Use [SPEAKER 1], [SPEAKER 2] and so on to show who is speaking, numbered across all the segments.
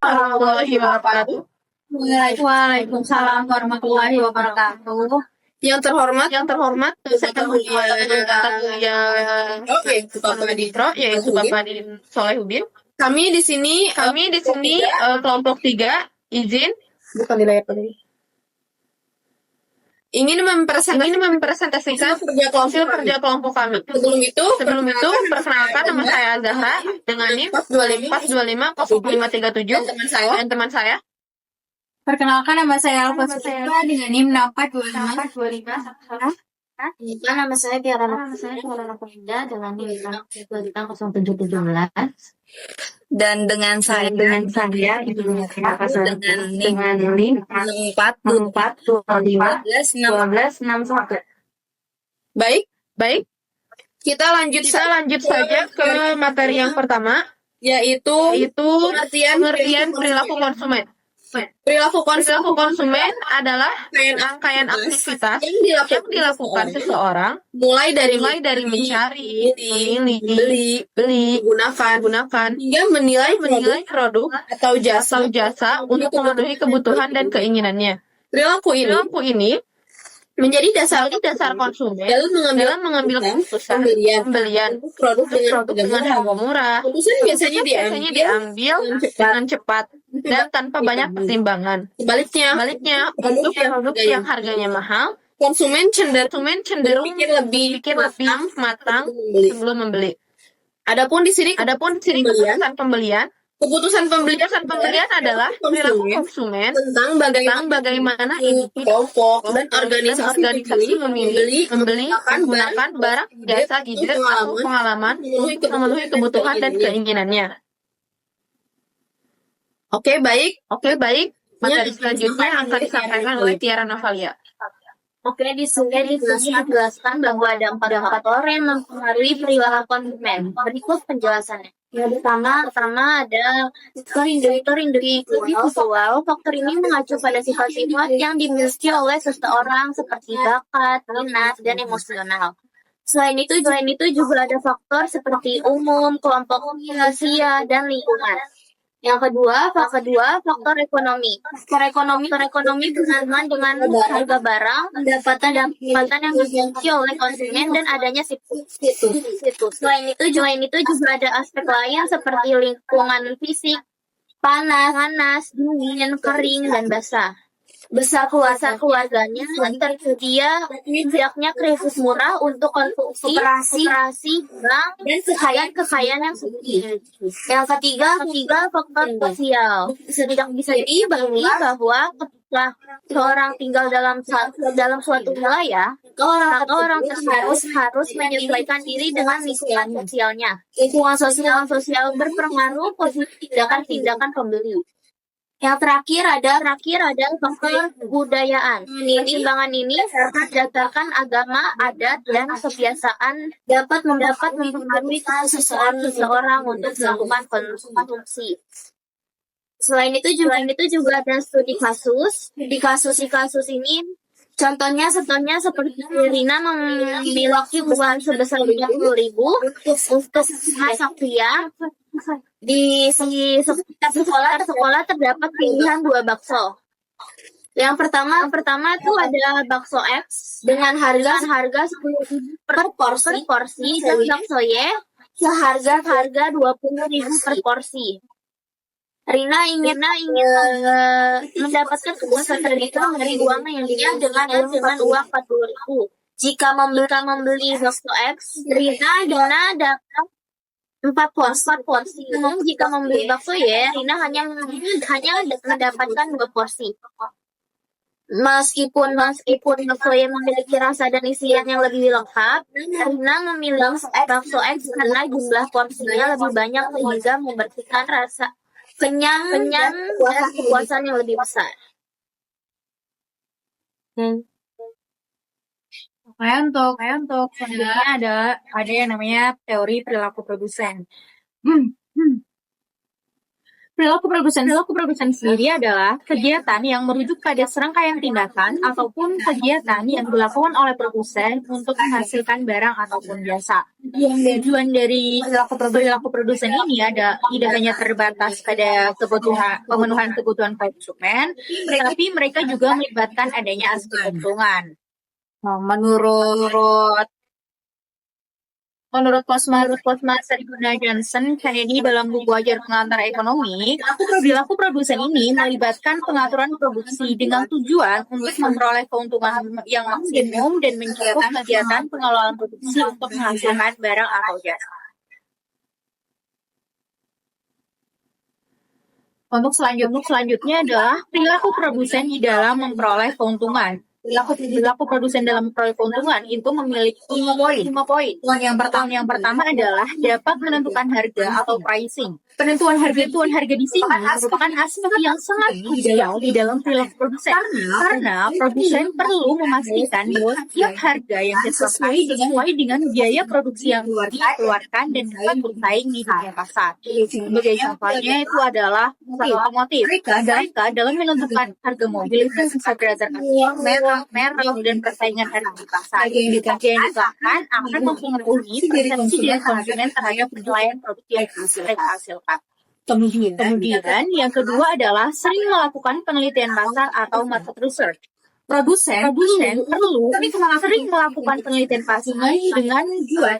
[SPEAKER 1] Warahmatullahi wabarakatuh.
[SPEAKER 2] Waalaikumsalam warahmatullahi wabarakatuh.
[SPEAKER 1] Yang terhormat, saya Bapak Didro, yaitu Bapak Didin Solehudin. Kami di sini kelompok 3 izin bukan di layar tadi. Ingin mempresentasikan hasil kerja kelompok kami. Sebelum itu, perkenalkan nama saya Zahra dengan NIM 4250537 dan teman saya.
[SPEAKER 2] Perkenalkan nama saya Alfa Sutra dengan NIM 42525.
[SPEAKER 3] Nama saya Tiara Nopinda dengan NIM 0717. Dan dengan saya dengan NIM 4241261.
[SPEAKER 1] Baik. Kita lanjut saja ke materi yang pertama, yaitu pengertian perilaku konsumen. Perilaku konsumen adalah rangkaian aktivitas yang dilakukan seseorang mulai dari mencari, memilih, beli, gunakan, hingga menilai produk atau jasa untuk memenuhi kebutuhan dan keinginannya. Perilaku ini menjadi dasar konsumen dalam mengambil keputusan pembelian produk dengan harga murah. Keputusan biasanya diambil dengan cepat dan tanpa banyak pertimbangan. Sebaliknya, untuk produk yang harganya mahal, konsumen cenderung berpikir lebih matang sebelum membeli. Adapun di sini keputusan pembelian adalah perilaku konsumen tentang bagaimana individu, kelompok, dan organisasi memilih, menggunakan barang, jasa, gadget, atau pengalaman untuk memenuhi kebutuhan dan keinginannya. Oke, baik. Materi selanjutnya akan disampaikan oleh Tiara Novalia.
[SPEAKER 3] Di sini dijelaskan bahwa ada 4 faktor yang mempengaruhi perilaku konsumen. Berikut penjelasannya. Yang pertama ada faktor individual. Faktor ini mengacu pada sifat-sifat yang dimiliki oleh seseorang seperti bakat, minat, dan emosional. Selain itu juga ada faktor seperti umum, kelompok usia, dan lingkungan. Yang kedua, faktor ekonomi. Faktor ekonomi berhubungan dengan harga barang, pendapatan yang dimiliki oleh konsumen, dan adanya situs. Selain itu juga ada aspek lain seperti lingkungan fisik, panas, dingin, kering, dan basah. Besar keluarganya, tersedia krisis murah untuk konsumsi, operasi, bank, dan kekayaan yang sedikit. Yang ketiga, faktor sosial. Bisa dibagi bahwa ketika seorang tinggal dalam suatu wilayah, orang tersebut harus menyesuaikan diri dengan lingkungan sosialnya. Lingkungan sosial berpengaruh positif tindakan pembeli. Yang terakhir ada faktor kebudayaan. Pertimbangan ini berdasarkan agama, adat, dan kebiasaan dapat mempengaruhi seseorang untuk melakukan konsumsi. Selain itu juga ada studi kasus. Di kasus ini contohnya seperti Rina memiliki uang sebesar 50.000 untuk masak pria. Di sekitar sekolah terdapat pilihan 2 bakso. Yang pertama itu ada bakso X dengan harga 10.000 per porsi dan bakso Y seharga 20.000 per porsi. Rina ingin mendapatkan kepuasan terhitung dari uang yang dia dengan uang 40.000. Jika membeli bakso X, Rina dapat 4 porsi. Jika membeli bakso Y, Rina hanya mendapatkan 2 porsi. Meskipun bakso Y memiliki rasa dan isian yang lebih lengkap, Rina memilih bakso X karena jumlah porsinya lebih banyak sehingga memberikan rasa kenyang dan kepuasan yang lebih besar.
[SPEAKER 2] Untuk selanjutnya ada yang namanya teori perilaku produsen. Perilaku produsen sendiri adalah kegiatan yang merujuk pada serangkaian tindakan ataupun kegiatan yang dilakukan oleh produsen untuk menghasilkan barang ataupun jasa. Tujuan dari perilaku produsen ini tidak hanya terbatas pada pemenuhan kebutuhan konsumen, tapi mereka juga melibatkan adanya aspek keuntungan. Menurut Cosma Sariguna Johnson Kennedy dalam buku Ajar Pengantar Ekonomi, perilaku produsen ini melibatkan pengaturan produksi dengan tujuan untuk memperoleh keuntungan yang maksimum dan mencakup kegiatan pengelolaan produksi untuk menghasilkan barang atau jasa. Untuk selanjutnya adalah perilaku produsen di dalam memperoleh keuntungan. Perilaku produsen dalam memperoleh keuntungan itu memiliki 5 poin. Yang pertama adalah dapat menentukan harga atau pricing. Penentuan harga di sini merupakan aspek yang sangat krusial di dalam perilaku produsen. Karena produsen perlu memastikan bahwa setiap harga yang sesuai dengan biaya produksi yang dikeluarkan dan dapat bersaing di dunia pasar. Sebagai contohnya itu adalah usaha otomotif. Mereka dalam menentukan harga mobil itu bisa berdasarkan merek dan persaingan harga di pasar. Yang ditetapkan akan mempengaruhi persepsi dari konsumen terhadap penilaian produk yang mereka hasilkan. Kemudian yang kedua adalah sering melakukan penelitian pasar atau market research. Produsen perlu sering melakukan penelitian pasar dengan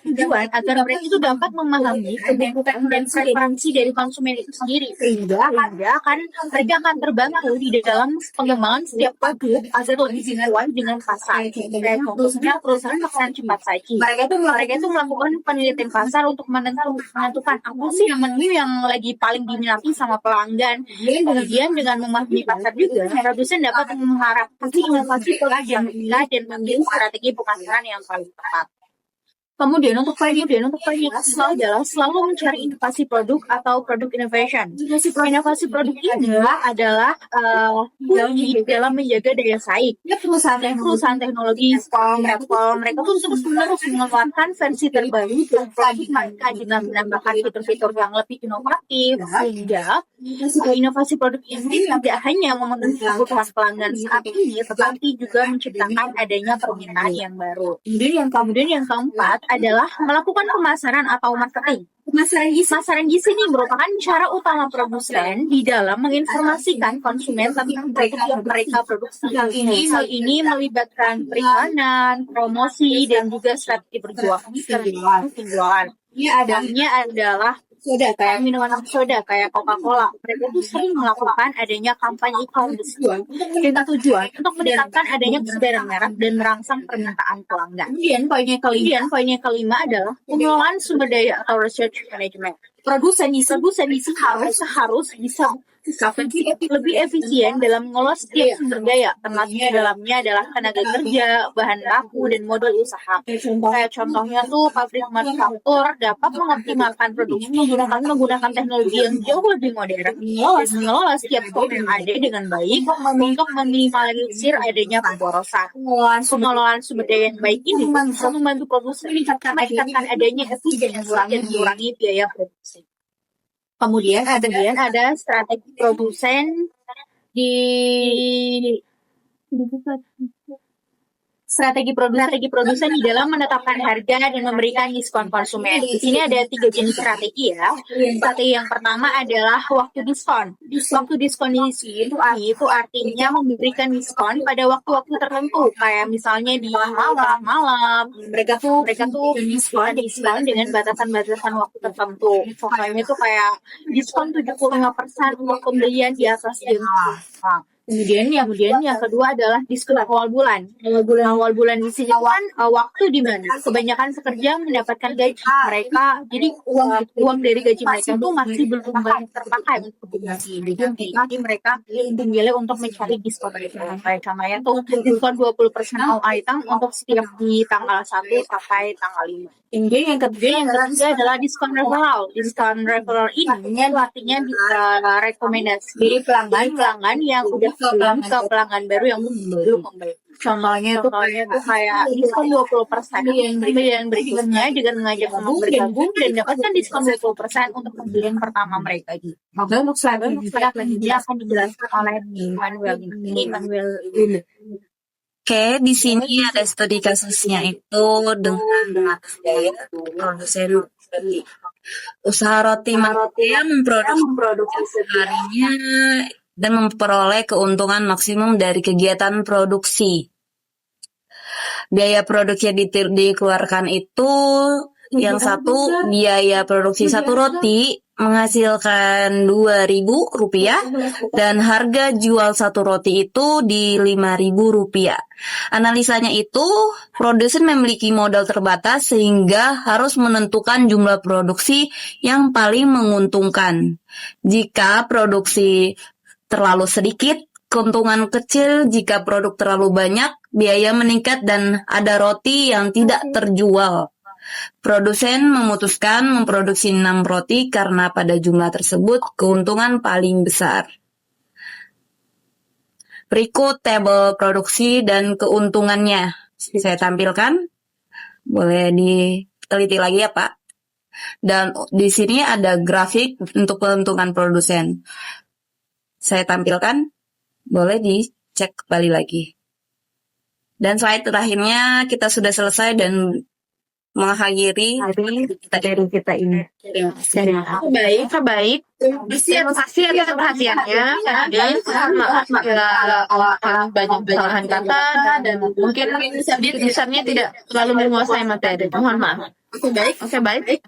[SPEAKER 2] tujuan agar mereka itu dapat memahami kebutuhan dan preferensi dari konsumen itu sendiri, sehingga mereka akan terbantu di dalam pengembangan setiap produk agar lebih sesuai dengan pasar. Contohnya perusahaan makanan cepat saji. Mereka itu melakukan penelitian pasar untuk menentukan apa sih menu yang lagi paling diminati sama pelanggan. Kemudian dengan memahami pasar juga, produsen dapat mengharapkan inovasi produk dan memilih strategi pemasaran yang paling tepat. Kemudian untuk poin yang kedua adalah selalu mencari inovasi produk atau produk innovation. Inovasi produk ini adalah dalam menjaga daya saing. Perusahaan teknologi Apple mereka pun terus mengeluarkan versi terbaru dari produk mereka dengan menambahkan fitur-fitur yang lebih inovatif, sehingga inovasi produk ini tidak hanya memenuhi kebutuhan pelanggan saat ini, tetapi juga menciptakan adanya permintaan yang baru. Kemudian yang keempat adalah melakukan pemasaran atau marketing. Pemasaran di sini merupakan cara utama produsen di dalam menginformasikan konsumen tentang mereka produksi. Hal ini melibatkan periklanan, promosi, dan juga strategi penjualan. Adanya adalah kayak minuman soda, kayak Coca-Cola. Mereka itu sering melakukan adanya kampanye iklan dengan tujuan untuk meningkatkan adanya kesedaran merek dan merangsang permintaan pelanggan. Kemudian poinnya kelima adalah pengelolaan sumber daya atau research management. Produsen di sini harus bisa lebih efisien dalam mengelola setiap sumber daya, termasuk di dalamnya adalah tenaga kerja, bahan baku, dan modal usaha. Kayak contohnya tuh pabrik manufaktur dapat mengoptimalkan produksi menggunakan teknologi yang jauh lebih modern, mengelola setiap stok yang ada dengan baik untuk meminimalisir adanya pemborosan. Pengelolaan sumber daya yang baik ini bisa membantu produsen meningkatkan adanya efisiensi dan mengurangi biaya produksi. Kemudian ada strategi produsen di dalam menetapkan harga dan memberikan diskon konsumen. Di sini ada 3 jenis strategi ya. Strategi yang pertama adalah waktu diskon. Waktu diskon di sini itu artinya memberikan diskon pada waktu-waktu tertentu, kayak misalnya di malam. Mereka tuh diskon dengan batasan waktu tertentu. Pokoknya itu kayak diskon 75% untuk pembelian di atas jam. Kemudian yang kedua adalah diskon awal bulan. Awal bulan di sini kan waktu di mana kebanyakan pekerja mendapatkan gaji mereka, jadi uang dari gaji mereka itu masih belum banyak terpakai untuk gaji. Jadi mereka memilih untuk mencari diskon kayak contohnya tuh diskon 20% all item untuk setiap di tanggal 1 sampai tanggal 5. Kemudian yang ketiga adalah diskon referral. Diskon referral ini artinya rekomendasi dari pelanggan yang udah ke pelanggan baru yang belum membeli. Contohnya itu kayak diskon 20%. Pembelian berikutnya dengan mengajak kamu bergabung dan dapatkan diskon 20% untuk pembelian pertama mereka. Oke, untuk selanjutnya akan dijelaskan oleh Manuel ini.
[SPEAKER 4] Oke, di sini ada studi kasusnya itu dengan gaya produsen roti. Usaha roti Matia memproduksi seharinya dan memperoleh keuntungan maksimum dari kegiatan produksi. Biaya produksi yang dikeluarkan itu yang satu, biaya produksi satu roti menghasilkan Rp2.000 dan harga jual satu roti itu di Rp5.000. Analisanya itu, produsen memiliki modal terbatas sehingga harus menentukan jumlah produksi yang paling menguntungkan. Jika produksi terlalu sedikit, keuntungan kecil. Jika produk terlalu banyak, biaya meningkat dan ada roti yang tidak terjual. Produsen memutuskan memproduksi 6 roti karena pada jumlah tersebut keuntungan paling besar. Berikut tabel produksi dan keuntungannya. Saya tampilkan. Boleh diteliti lagi ya, Pak. Dan di sini ada grafik untuk keuntungan produsen. Saya tampilkan. Boleh dicek kembali lagi. Dan slide terakhirnya kita sudah selesai dan mengakhiri dari kita ini.
[SPEAKER 1] Baik. Terima kasih atas perhatiannya. Maaf banyak kesalahan kata dan mungkin tulisannya tidak terlalu menguasai materi. Mohon maaf. Oke, baik.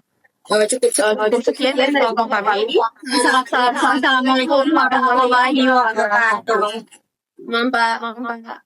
[SPEAKER 1] Cukup sekian dari kelompok kami ini. Assalamualaikum warahmatullahi wabarakatuh. Mampak.